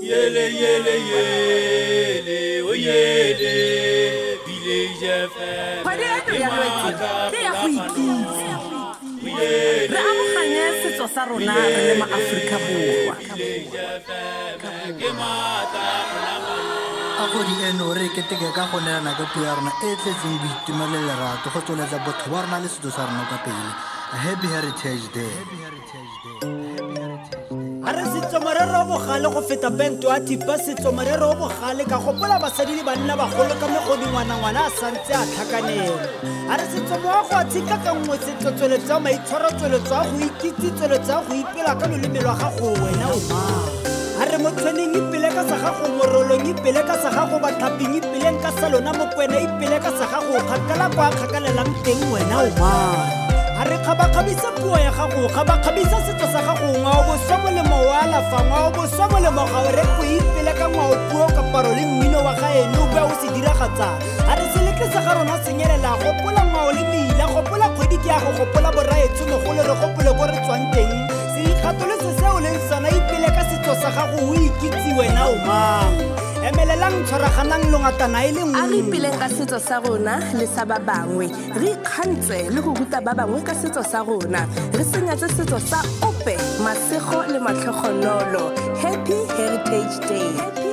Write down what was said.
Yele yele yele, oh yele, village FM. Re amoganye setso sa rona re le maAfrika Borwa. A go di eno re keteke ka go neelana ka puo ya rona e tletseng boitumelo le lerato go tsweletsa botho ba rona le setso sa rona ka pele. Happy Heritage Day. Are setso morero bogale go feta bento a thipa setso morero bogale ka gopola basadi le banna bagolo ka megodi ngwana a santse a tlhakanela. Are setso moago a tshika ka nngwe setso tsweletsa maitshwaro tsweletsa go ikitse tsweletsa go ipela ka loleme lwa gago wena o mang. Are mo tshweneng ipele ka sa gago morolong ipele ka sa gago batlhaping ipeleng ka sa lona mokwena ipele ka sa gago kgakala kwa kgakalelang teng wena o mang. Are khabakhabisa puo ya gago khabakhabisa setso sa gago ngwao boswa molemo wa alafa ngwao boswa molemo ga o re go ipele ka ngwao puo ka paro le mmino wa gaeno o bua o se diragatsa. Are seleke sa ga rona senyelela gopola ngwao le meila gopola kgwedi ke ya go gopola boraetso mogolo re gopole ko re tswang teng se ikgatolose se o leng sona ipele ka setso sa gago o ikitse wena o mang. Emelelang tshwaraganang longatana e le nngwe. A re ipeleng ka setso sa rona le sa ba bangwe re ikgantse le go ruta ba bangwe ka setso sa rona re senyatse setso sa ope masego le matlhogonolo. Happy Heritage Day.